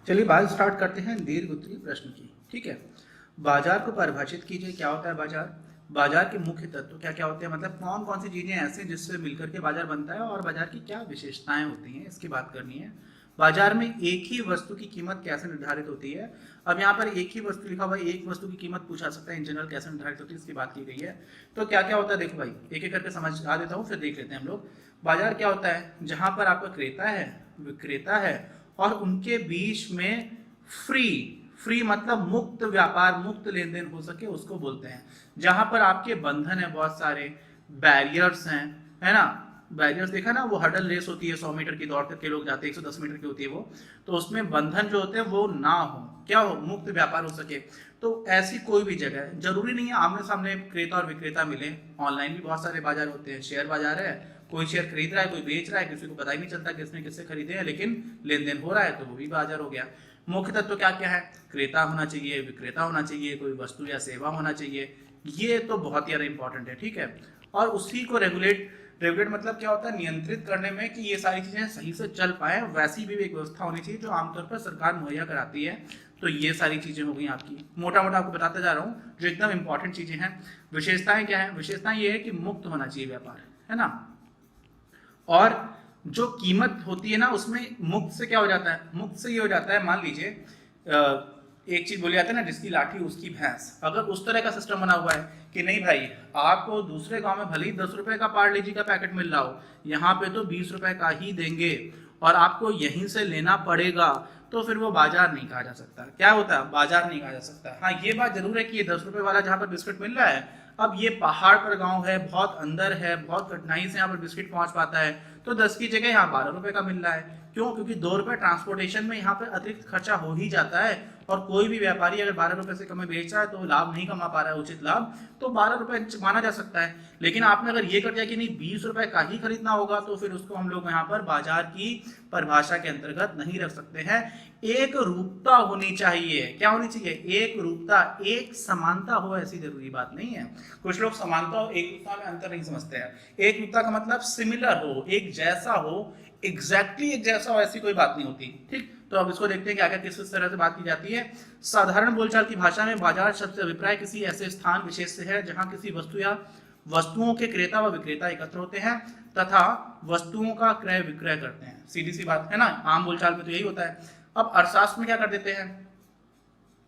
चलिए बात स्टार्ट करते हैं दीर्घ उत्तरीय प्रश्न की। ठीक है, बाजार को परिभाषित कीजिए। क्या होता है बाजार? बाजार के मुख्य तत्व क्या क्या होते हैं, मतलब कौन कौन सी चीजें ऐसे जिससे मिलकर के बाजार बनता है और बाजार की क्या विशेषताएं होती हैं, इसकी बात करनी है। बाजार में एक ही वस्तु की कीमत कैसे निर्धारित होती है। अब यहाँ पर एक ही वस्तु लिखा हुआ है, एक वस्तु की कीमत पूछा सकता है, इन जनरल कैसे निर्धारित होती है इसकी बात की गई है। तो क्या क्या होता है देखो भाई, एक एक करके समझा देता हूँ, फिर देख लेते हैं हम लोग। बाजार क्या होता है? जहां पर आपका क्रेता है, विक्रेता है और उनके बीच में फ्री मतलब मुक्त व्यापार, मुक्त लेन देन हो सके, उसको बोलते हैं। जहां पर आपके बंधन है, बहुत सारे बैरियर्स हैं, है ना। बैरियर्स देखा ना, वो हडल रेस होती है, 100 मीटर की दौड़ करके लोग जाते हैं, 110 मीटर की होती है वो, तो उसमें बंधन जो होते हैं वो ना हो, क्या हो, मुक्त व्यापार हो सके। तो ऐसी कोई भी जगह है, जरूरी नहीं है आमने सामने क्रेता और विक्रेता मिले। ऑनलाइन भी बहुत सारे बाजार होते हैं, शेयर बाजार है, कोई शेयर खरीद रहा है, कोई बेच रहा है, किसी को पता ही नहीं चलता किसने किससे खरीदे हैं, लेकिन लेन देन हो रहा है, तो वो भी बाजार हो गया। मुख्य तत्व क्या क्या है? क्रेता होना चाहिए, विक्रेता होना चाहिए, कोई वस्तु या सेवा होना चाहिए। ये तो बहुत ही ज्यादा इंपॉर्टेंट है। ठीक है, और उसी को रेगुलेट मतलब क्या होता है? नियंत्रित करने में, कि ये सारी चीजें सही से चल पाए, वैसी भी एक व्यवस्था होनी चाहिए जो आमतौर पर सरकार मुहैया कराती है। तो ये सारी चीजें हो गई आपकी, मोटा मोटा आपको बताते जा रहा हूँ जो एकदम इंपॉर्टेंट चीजें हैं। विशेषताएं क्या है? विशेषताएं ये है कि मुक्त होना चाहिए व्यापार, है ना। और जो कीमत होती है ना, उसमें मुक्त से क्या हो जाता है? मुक्त से ये हो जाता है, मान लीजिए एक चीज बोली जाती है ना, जिसकी लाठी उसकी भैंस। अगर उस तरह का सिस्टम बना हुआ है कि नहीं भाई, आपको दूसरे गांव में भले ही 10 रुपए का पार्ले जी का पैकेट मिल रहा हो, यहाँ पे तो 20 रुपए का ही देंगे और आपको यहीं से लेना पड़ेगा, तो फिर वो बाजार नहीं कहा जा सकता। क्या होता है? बाजार नहीं कहा जा सकता। हाँ, ये बात जरूर है कि ये 10 रुपए वाला जहाँ पर बिस्किट मिल रहा है, अब ये पहाड़ पर गांव है, बहुत अंदर है, बहुत कठिनाई से यहाँ पर बिस्किट पहुंच पाता है, तो 10 की जगह यहाँ 12 रुपए का मिल रहा है। क्यों? क्योंकि 2 रुपए ट्रांसपोर्टेशन में यहाँ पे अतिरिक्त खर्चा हो ही जाता है, और कोई भी व्यापारी अगर 12 रुपए से कम में बेच रहा है तो लाभ नहीं कमा पा रहा है, उचित लाभ, तो 12 रुपए माना जा सकता है। लेकिन आपने अगर ये कर दिया कि नहीं 20 रुपए का ही खरीदना होगा, तो फिर उसको हम लोग यहाँ पर बाजार की परिभाषा के अंतर्गत नहीं रख सकते हैं। एक रूपता होनी चाहिए। क्या होनी चाहिए? एक रूपता, एक समानता हो, ऐसी जरूरी बात नहीं है। कुछ लोग समानता और एक रूपता में अंतर नहीं समझते हैं। एक रूपता का मतलब सिमिलर हो, एक जैसा हो, एग्जैक्टली एक जैसा हो, ऐसी कोई बात नहीं होती। ठीक, तो अब इसको देखते हैं कि आगे किस तरह से बात की जाती है। साधारण बोलचाल की भाषा में बाजार शब्द से अभिप्राय किसी ऐसे स्थान विशेष से है जहां किसी वस्तु या वस्तुओं के क्रेता व विक्रेता एकत्र होते हैं तथा वस्तुओं का क्रय विक्रय करते हैं। सीधी सी बात है ना, आम बोलचाल में तो यही होता है। अब अर्थशास्त्र में क्या कर देते हैं?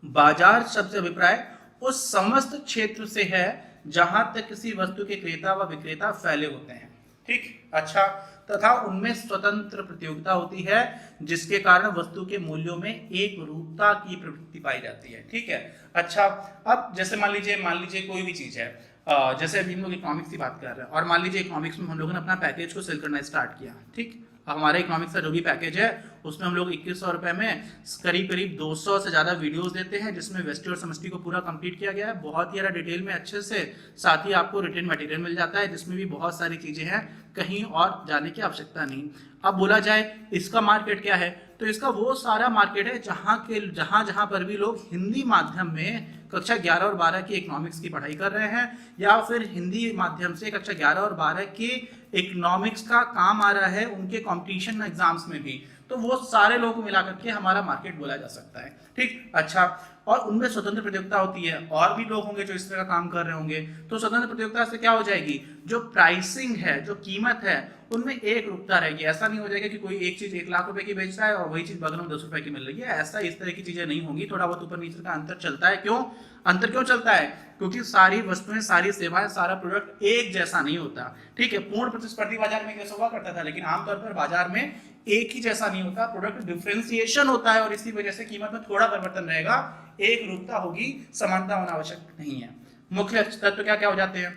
बाजार शब्द से अभिप्राय उस समस्त क्षेत्र से है जहां तक किसी वस्तु के क्रेता व विक्रेता फैले होते हैं। ठीक, अच्छा, तथा उनमें स्वतंत्र प्रतियोगिता होती है जिसके कारण वस्तु के मूल्यों में एक रूपता की प्रवृत्ति पाई जाती है। ठीक है, अच्छा, अब जैसे मान लीजिए कोई भी चीज है, जैसे अभी हम लोग इकोनॉमिक्स की बात कर रहे हैं, और मान लीजिए इकोनॉमिक्स में हम लोगों ने अपना पैकेज को सेल करना स्टार्ट किया। ठीक, हमारे इकोनॉमिक्स का जो भी पैकेज है उसमें हम लोग 2100 रुपए में करीब करीब 200 से ज्यादा वीडियोस देते हैं, जिसमें वेस्टी और समष्टि को पूरा कंप्लीट किया गया है, बहुत ही ज्यादा डिटेल में अच्छे से। साथ ही आपको रिटन मटेरियल मिल जाता है जिसमें भी बहुत सारी चीजें हैं, कहीं और जाने की आवश्यकता नहीं। अब बोला जाए इसका मार्केट क्या है, तो इसका वो सारा मार्केट है जहां पर भी लोग हिंदी माध्यम में कक्षा 11 और 12 की इकोनॉमिक्स की पढ़ाई कर रहे हैं, या फिर हिंदी माध्यम से कक्षा 11 और 12 की इकोनॉमिक्स का काम आ रहा है उनके कंपटीशन एग्जाम्स में भी, तो वो सारे लोग मिला करके हमारा मार्केट बोला जा सकता है। ठीक, अच्छा, और उनमें स्वतंत्र प्रतियोगिता होती है, और भी लोग होंगे जो इस तरह का काम कर रहे होंगे, तो स्वतंत्र प्रतियोगिता से क्या हो जाएगी? जो प्राइसिंग है, जो कीमत है, उनमें एक रूपता रहेगी। ऐसा नहीं हो जाएगा कि कोई एक चीज 1 लाख रुपए की बेच रहा है और वही चीज बगल में 10 रुपए की मिल रही है। ऐसा इस तरह की चीजें नहीं होंगी। थोड़ा बहुत ऊपर नीचे का अंतर चलता है। क्यों अंतर क्यों चलता है? क्योंकि सारी वस्तुएं, सारी सेवाएं, सारा प्रोडक्ट एक जैसा नहीं होता। ठीक है, पूर्ण प्रतिस्पर्धी बाजार में जैसा हुआ करता था, लेकिन आमतौर पर बाजार में एक ही जैसा नहीं होता, प्रोडक्ट डिफरेंशिएशन होता है, और इसी वजह से कीमत में थोड़ा परिवर्तन रहेगा। एक रूपता होगी, समानता होना आवश्यक नहीं है। मुख्य तत्व क्या क्या हो जाते हैं?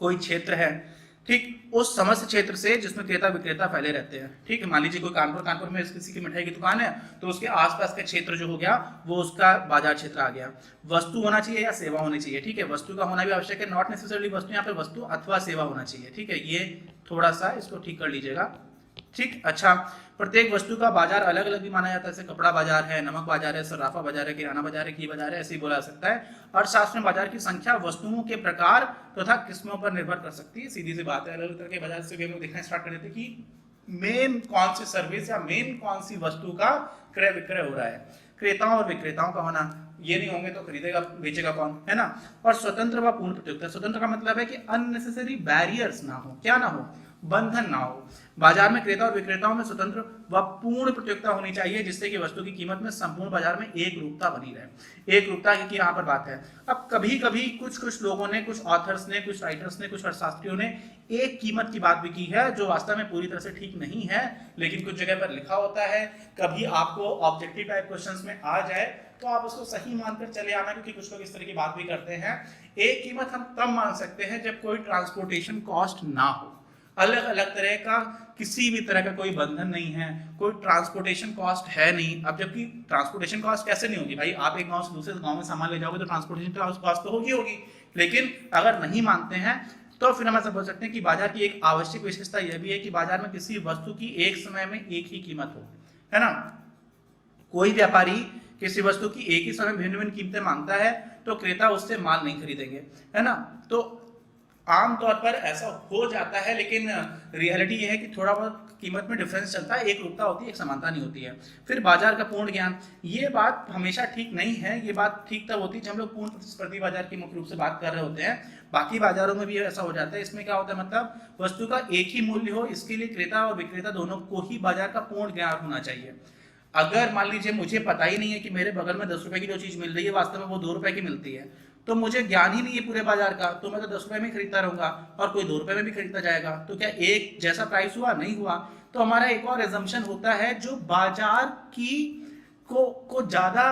कोई क्षेत्र है, ठीक, उस समस्त क्षेत्र से जिसमें क्रेता विक्रेता फैले रहते हैं। ठीक है, मान लीजिए कोई कानपुर में किसी की मिठाई की दुकान है, तो उसके आसपास का क्षेत्र जो हो गया वो उसका बाजार क्षेत्र आ गया। वस्तु होना चाहिए या सेवा होनी चाहिए? ठीक है, वस्तु का होना भी आवश्यक है, नॉट नेसेसरली वस्तु, यहाँ पे वस्तु अथवा सेवा होना चाहिए। ठीक है, ये थोड़ा सा इसको ठीक कर लीजिएगा। ठीक, अच्छा। प्रत्येक वस्तु का बाजार अलग अलग भी माना जाता है, जैसे कपड़ा बाजार है, नमक बाजार है, सराफा बाजार है, किराना बाजार है, की बाजार है, ऐसे ही बोला जा सकता है। अर्थशास्त्र में बाजार की संख्या वस्तुओं के प्रकार तथा किस्मों पर निर्भर कर सकती है। सीधी सी बात है, अलग अलग तरह के बाजार से भी हम लोग देखना स्टार्ट कर देते हैं कि मेन कौन सी सर्विस या मेन कौन सी वस्तु का क्रय विक्रय हो रहा है। क्रेताओं और विक्रेताओं का होना, ये नहीं होंगे तो खरीदेगा बेचेगा कौन, है ना। और स्वतंत्र व पूर्ण प्रतियोगिता, स्वतंत्र का मतलब है कि अननेसेसरी बैरियर्स ना हो, क्या ना हो, बंधन ना हो। बाजार में क्रेता और विक्रेताओं में स्वतंत्र व पूर्ण प्रतियोगिता होनी चाहिए, जिससे कि वस्तु की कीमत में संपूर्ण बाजार में एक रूपता बनी रहे। एक रूपता की यहाँ पर बात है। अब कभी कभी कुछ लोगों ने, कुछ ऑथर्स ने, कुछ राइटर्स ने, कुछ अर्थशास्त्रियों ने एक कीमत की बात भी की है, जो वास्तव में पूरी तरह से ठीक नहीं है, लेकिन कुछ जगह पर लिखा होता है। कभी आपको ऑब्जेक्टिव टाइप क्वेश्चंस में आ जाए तो आप उसको सही मानकर चले आना, क्योंकि कुछ लोग इस तरह की बात भी करते हैं। एक कीमत हम तब मान सकते हैं जब कोई ट्रांसपोर्टेशन कॉस्ट ना हो, अलग अलग तरह का किसी भी तरह का कोई बंधन नहीं है, कोई ट्रांसपोर्टेशन कॉस्ट है नहीं। अब जबकि ट्रांसपोर्टेशन कॉस्ट कैसे नहीं होगी भाई, आप एक गांव से दूसरे गांव में सामान ले जाओगे तो ट्रांसपोर्टेशन कॉस्ट तो होगी। लेकिन अगर नहीं मानते हैं तो फिर हम ऐसा बोल सकते हैं कि बाजार की एक आवश्यक विशेषता यह भी है कि बाजार में किसी वस्तु की एक समय में एक ही कीमत हो, है ना। कोई व्यापारी किसी वस्तु की एक ही समय भिन्न भिन्न कीमतें मांगता है तो क्रेता उससे माल नहीं खरीदेंगे, है ना। तो आमतौर पर ऐसा हो जाता है, लेकिन रियलिटी यह है कि थोड़ा बहुत कीमत में डिफरेंस चलता है, एक रूपता होती है, एक समानता नहीं होती है। फिर बाजार का पूर्ण ज्ञान, ये बात हमेशा ठीक नहीं है। ये बात ठीक तब होती है जब हम लोग पूर्ण प्रतिस्पर्धी बाजार की मुख्य रूप से बात कर रहे होते हैं। बाकी बाजारों में भी ऐसा हो जाता है। इसमें क्या होता है, मतलब वस्तु का एक ही मूल्य हो, इसके लिए क्रेता और विक्रेता दोनों को ही बाजार का पूर्ण ज्ञान होना चाहिए। अगर मान लीजिए मुझे पता ही नहीं है कि मेरे बगल में 10 रुपए की जो चीज मिल रही है वास्तव में वो 2 रुपए की मिलती है, तो मुझे ज्ञान ही नहीं है पूरे बाजार का, तो मैं तो 10 रुपए में खरीदता रहूंगा और कोई 2 रुपए में भी खरीदता जाएगा, तो क्या एक जैसा प्राइस हुआ, नहीं हुआ। तो हमारा एक और एजम्पशन होता है, जो बाजार की को ज्यादा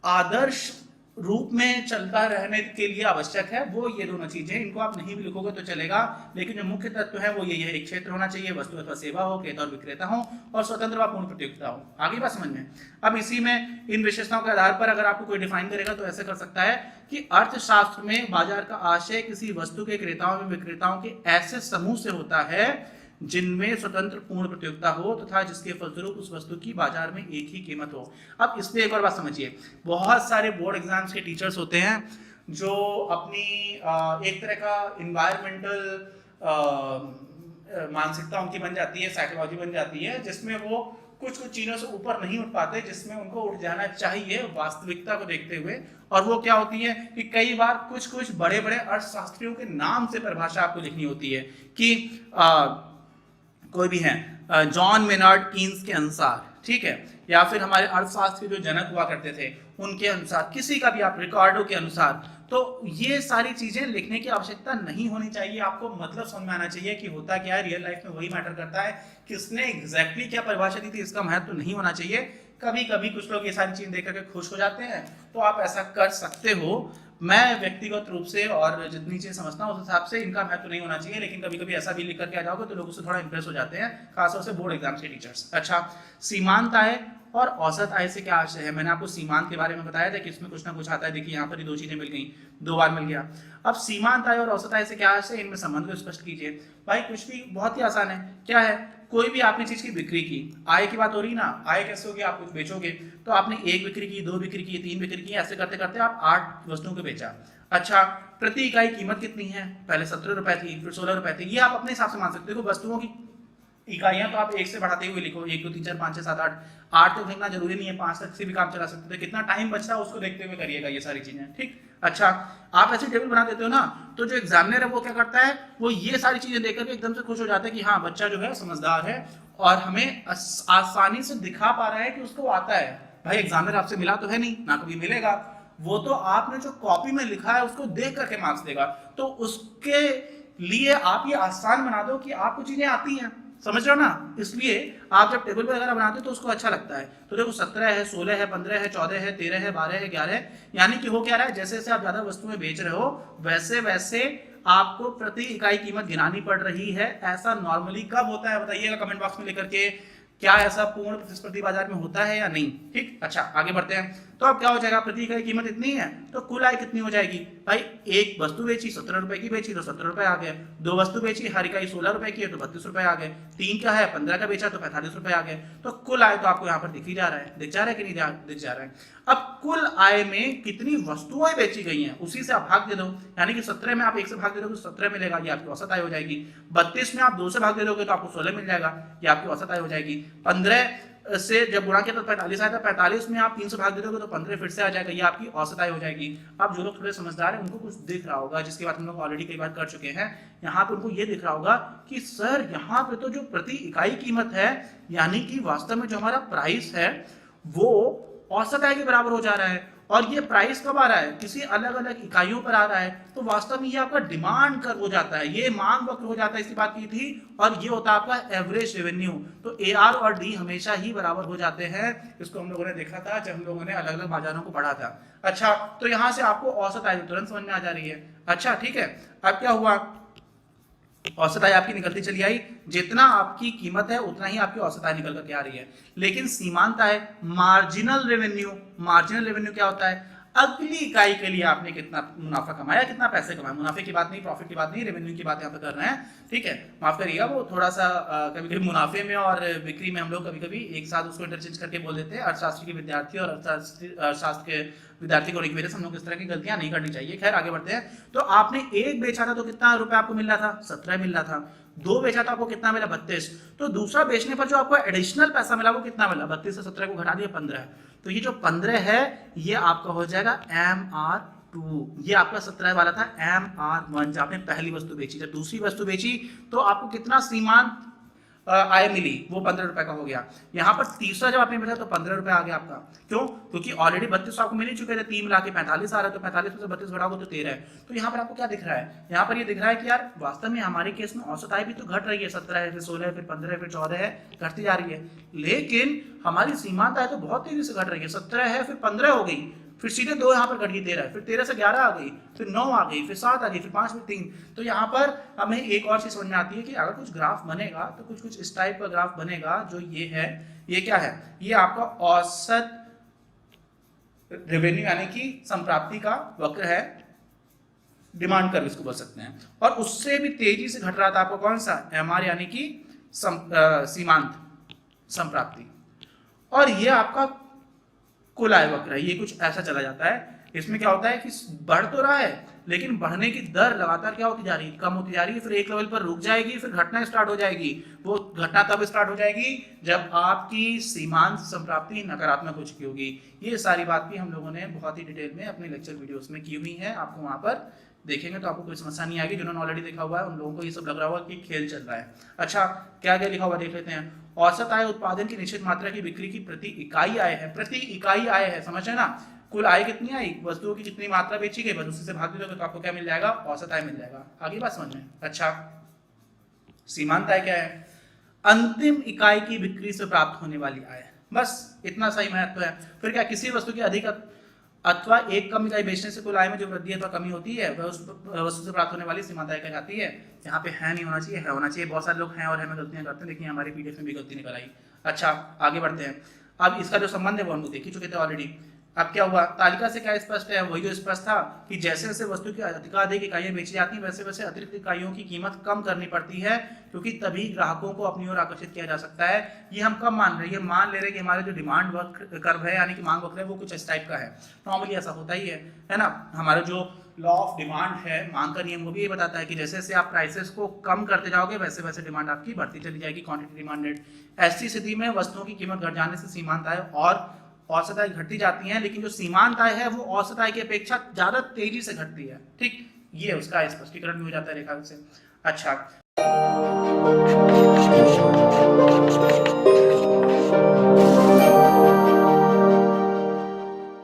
आदर्श रूप में चलता रहने के लिए आवश्यक है, वो ये दोनों चीजें। इनको आप नहीं भी लिखोगे तो चलेगा, लेकिन जो मुख्य तत्व है वो यही है, एक क्षेत्र होना चाहिए, वस्तु अथवा सेवा हो, क्रेता और विक्रेता हो, और स्वतंत्र व पूर्ण प्रतियोगिता हो। आगे बात समझ में। अब इसी में इन विशेषताओं के आधार पर अगर आपको कोई डिफाइन करेगा तो ऐसे कर सकता है कि अर्थशास्त्र में बाजार का आशय किसी वस्तु के क्रेताओं व विक्रेताओं के ऐसे समूह से होता है जिनमें स्वतंत्र पूर्ण प्रतियोगिता हो तथा जिसके फलस्वरूप उस वस्तु की बाजार में एक ही कीमत हो। अब इसमें एक और बात समझिए, बहुत सारे बोर्ड एग्जाम्स के टीचर्स होते हैं जो अपनी एक तरह का इन्वायरमेंटल मानसिकता उनकी बन जाती है, साइकोलॉजी बन जाती है, जिसमें वो कुछ चीजों से ऊपर नहीं उठ पाते, जिसमें उनको उठ जाना चाहिए वास्तविकता को देखते हुए। और वो क्या होती है कि कई बार कुछ बड़े बड़े अर्थशास्त्रियों के नाम से परिभाषा आपको लिखनी होती है कि कोई भी है, जॉन मेनार्ड कीन्स के अनुसार, ठीक है, या फिर हमारे अर्थशास्त्र के जो जनक हुआ करते थे उनके अनुसार, किसी का भी आप रिकॉर्डो के अनुसार। तो ये सारी चीजें लिखने की आवश्यकता नहीं होनी चाहिए। आपको मतलब समझ में आना चाहिए कि होता क्या है, रियल लाइफ में वही मैटर करता है, किसने एग्जैक्टली क्या परिभाषा दी थी इसका महत्व नहीं होना चाहिए। कभी कभी कुछ लोग ये सारी चीजें देख करके खुश हो जाते हैं, तो आप ऐसा कर सकते हो। मैं व्यक्तिगत रूप से और जितनी चीज समझता हूँ उस हिसाब से इनका महत्व नहीं होना चाहिए, लेकिन कभी कभी ऐसा भी लिख करके आ जाओगे तो लोग उससे थोड़ा इंप्रेस हो जाते हैं, खासतौर से बोर्ड एग्जाम्स के टीचर्स। अच्छा, सीमांत आय और औसत आय से क्या आशय है। मैंने आपको सीमांत के बारे में बताया था कि इसमें कुछ ना कुछ आता है। देखिए यहाँ पर ही दो चीजें मिल गई, 2 बार मिल गया। अब सीमांत आय और औसत आय से क्या आशय है, इनमें संबंध को स्पष्ट कीजिए। भाई कुछ भी बहुत ही आसान है, क्या है, कोई भी आपने चीज की बिक्री की, आय की बात हो रही ना, आय कैसे होगी, आप कुछ बेचोगे तो आपने 1 बिक्री की, 2 बिक्री की, 3 बिक्री की, ऐसे करते करते आप 8 वस्तुओं को बेचा। अच्छा, प्रति इकाई कीमत कितनी है, पहले 17 रुपए थी, फिर 16 रुपए थी। ये आप अपने हिसाब से मान सकते हो। वस्तुओं की इकाइयां तो आप 1 से बढ़ाते हुए लिखो, 1 2 3 4 5 6 7 8 तक लिखना जरूरी नहीं है, 5 तक से भी काम चला सकते हो। कितना टाइम बचता है उसको देखते हुए करिएगा ये सारी चीजें, ठीक। अच्छा, आप ऐसे टेबल बना देते हो ना, तो जो एग्जामिनर है वो क्या करता है, वो ये सारी चीजें देख करके एकदम से खुश हो जाता है कि हाँ बच्चा जो है समझदार है और हमें आसानी से दिखा पा रहा है कि उसको आता है। भाई एग्जामिनर आपसे मिला तो है नहीं, ना कभी मिलेगा, वो तो आपने जो कॉपी में लिखा है उसको देख करके मार्क्स देगा। तो उसके लिए आप ये आसान बना दो कि आपको चीजें आती हैं, समझ रहे हो ना। इसलिए आप जब टेबल वगैरह बनाते हो तो उसको अच्छा लगता है। तो देखो 17 है, 16 है, 15 है, 14 है, 13 है, 12 है, 11 है, यानी कि हो क्या रहा है, जैसे जैसे आप ज्यादा वस्तुएं बेच रहे हो वैसे वैसे आपको प्रति इकाई कीमत गिनानी पड़ रही है। ऐसा नॉर्मली कब होता है बताइएगा कमेंट बॉक्स में लिख करके, क्या ऐसा पूर्ण प्रतिस्पर्धी बाजार में होता है या नहीं, ठीक। अच्छा आगे बढ़ते हैं। तो अब क्या हो जाएगा, प्रति इकाई कीमत इतनी है तो कुल आय कितनी हो जाएगी भाई, एक वस्तु बेची 17 रुपए की बेची तो 17 रुपए आ गए, दो वस्तु बेची हर इकाई 16 रुपए की है तो 32 रुपए आ गए, तीन का है 15 का बेचा तो 45 रुपए आ गए। तो कुल आय तो आपको यहाँ पर दिख ही जा रहा है, दिख जा रहा है कि नहीं दिख जा रहा है। अब कुल आय में कितनी वस्तुएं बेची गई हैं उसी से आप भाग दे दो, यानी कि 17 में आप 1 से भाग दे दोगे तो 17 मिलेगा, ये आपकी औसत आय हो जाएगी। 32 में आप 2 से भाग दे दोगे तो आपको 16 मिल जाएगा, ये आपकी औसत आय हो जाएगी। 15 से जब गुणा किया तो 45 आया था, 45 में आप 3 से भाग दे दोगे तो 15 फिर से आ जाएगा, ये आपकी औसत आय हो जाएगी। अब जो लोग थोड़े समझदार हैं उनको कुछ दिख रहा होगा, जिसकी बात हम लोग ऑलरेडी कई बार कर चुके हैं, यहाँ पे उनको ये दिख रहा होगा कि सर यहाँ पे तो जो प्रति इकाई कीमत है, यानी कि वास्तव में जो हमारा प्राइस है वो औसत आय के बराबर हो जा रहा है, और ये प्राइस कब आ रहा है, किसी अलग अलग इकाइयों पर आ रहा है, तो वास्तव में ये आपका डिमांड कर्व हो जाता है, ये मांग वक्र हो जाता है, इसकी बात की थी, और ये होता है आपका एवरेज रेवेन्यू। तो AR और D हमेशा ही बराबर हो जाते हैं, इसको हम लोगों ने देखा था जब हम लोगों ने अलग अलग बाजारों को पढ़ा था। अच्छा, तो यहां से आपको औसत आय तुरंत समझ में आ जा रही है। अच्छा ठीक है, अब क्या हुआ, औसत आय आपकी निकलती चली आई, जितना आपकी कीमत है उतना ही आपकी औसत आय निकल करके आ रही है। लेकिन सीमांत आय, मार्जिनल रेवेन्यू, मार्जिनल रेवेन्यू क्या होता है, अगली इकाई के लिए आपने कितना मुनाफा कमाया, कितना पैसे कमाए, मुनाफे की बात नहीं, प्रॉफिट की बात नहीं, रेवेन्यू की बात यहाँ पे कर रहे हैं, ठीक है, माफ करिएगा, वो थोड़ा सा कभी कभी मुनाफे में और बिक्री में हम लोग कभी कभी एक साथ उसको इंटरचेंज करके बोल देते हैं। अर्थशास्त्र के विद्यार्थी और अर्थशास्त्र के विद्यार्थी को एक वजह से हम लोग इस तरह की गलतियां नहीं करनी चाहिए। खैर आगे बढ़ते हैं। तो आपने एक बेचा था तो कितना रुपए आपको मिल रहा था, 17 मिल रहा था। दो बेचा था आपको कितना मिला, 32। तो दूसरा बेचने पर जो आपको एडिशनल पैसा मिला वो कितना मिला, 32 से 17 को घटा दिया 15। तो ये जो 15 है ये आपका हो जाएगा MR2, ये आपका 17 वाला था MR1 जब आपने पहली वस्तु बेची। जब दूसरी वस्तु बेची तो आपको कितना सीमांत आय मिली, वो 15 रुपए का हो गया। यहाँ पर तीसरा जब आपने बेचा तो 15 रुपए आ गया आपका, क्यों, क्योंकि ऑलरेडी 32 आपको मिल ही चुके थे, 3 मिला के 45 आ रहा है, तो 45 में से 32 घटाओगे तो 13 है। तो यहाँ पर आपको क्या दिख रहा है, यहाँ पर ये दिख रहा है कि यार वास्तव में हमारे केस में औसत आय भी तो घट रही है, 17 है, फिर 16 है, फिर 15 है, फिर 14 है, घटती जा रही है। लेकिन हमारी सीमांत आय तो बहुत तेजी से घट रही है, 17 है, फिर 15 हो गई, फिर सीधे 2 यहाँ पर घट गई 13, फिर 13 से 11 आ गई, फिर 9 आ गई, फिर 7 आ गई, फिर 5 में 3। तो यहाँ पर हमें एक और चीज समझ में आती है कि अगर कुछ ग्राफ बनेगा तो कुछ इस टाइप का ग्राफ बनेगा, जो ये है, ये क्या है, ये आपका औसत रेवेन्यू यानी कि संप्राप्ति का वक्र है, डिमांड कर्व इसको बोल सकते हैं। और उससे भी तेजी से घट रहा था आपको कौन सा, MR यानी कि सीमांत संप्राप्ति। और ये आपका कुल आय वक्र है, ये कुछ ऐसा चला जाता है। इसमें क्या होता है कि बढ़ तो रहा है लेकिन बढ़ने की दर लगातार क्या होती जा रही है, कम होती जा रही है, फिर एक लेवल पर रुक जाएगी, फिर घटना स्टार्ट हो जाएगी। वो घटना तब स्टार्ट हो जाएगी जब आपकी सीमांत संप्राप्ति नकारात्मक हो चुकी होगी। ये सारी बात भी हम लोगों ने बहुत ही डिटेल में अपने लेक्चर वीडियोस में की हुई है, आपको वहां पर देखेंगे तो आपको कोई समस्या नहीं आएगी। जिन्होंने ऑलरेडी देखा हुआ है उन लोगों को ये सब लग रहा होगा कि खेल चल रहा है। अच्छा, क्या क्या लिखा हुआ देख लेते हैं। औसत आय उत्पादन की निश्चित मात्रा की बिक्री की प्रति इकाई आय है, प्रति इकाई आय है, समझ है ना। कुल आय कितनी आई, वस्तुओं की कितनी मात्रा बेची गई, बस उसी से भाग दोगे तो आपको क्या मिल जाएगा, औसत आय मिल जाएगा। आगे बात समझ में। अच्छा, सीमांत आय क्या है, अंतिम इकाई की बिक्री से प्राप्त होने वाली आय, बस इतना सही महत्व है। फिर क्या, किसी वस्तु की अधिक अथवा एक कम इकाई बेचने से कुल आय में जो वृद्धि अथवा कमी होती है वह उस वस्तु से प्राप्त होने वाली सीमांत आय कहलाती है। यहाँ पे है नहीं होना चाहिए, है होना चाहिए। बहुत सारे लोग हैं और है में गलतियां करते हैं, लेकिन हमारी पीडीएफ में भी गलती निकल आई। अच्छा, आगे बढ़ते हैं। अब इसका जो संबंध है वो हम लोग देख ही चुके थे ऑलरेडी। अब क्या हुआ, तालिका से क्या स्पष्ट है, वही जो स्पष्ट था कि जैसे जैसे वस्तु की अधिकाधिक इकाइयां बेची जाती हैं वैसे वैसे अतिरिक्त इकाइयों की कीमत कम करनी पड़ती है, क्योंकि तभी ग्राहकों को अपनी ओर आकर्षित किया जा सकता है। ये हम कब मान रहे हैं, ये मान ले रहे हैं कि हमारे जो डिमांड कर्व है यानी कि मांग वक्र है वो कुछ इस टाइप का है। नॉर्मली ऐसा होता ही है ना। हमारा जो लॉ ऑफ डिमांड है, मांग का नियम, वो भी ये बताता है कि जैसे जैसे आप प्राइसेस को कम करते जाओगे वैसे वैसे डिमांड आपकी बढ़ती चली जाएगी, क्वांटिटी डिमांडेड। ऐसी स्थिति में वस्तुओं की कीमत घट जाने से सीमांत आय और औसत आय घटती जाती हैं, लेकिन जो सीमांत आय है वो औसत आय की अपेक्षा ज्यादा तेजी से घटती है। ठीक, ये उसका स्पष्टीकरण भी हो जाता है रेखा से। अच्छा,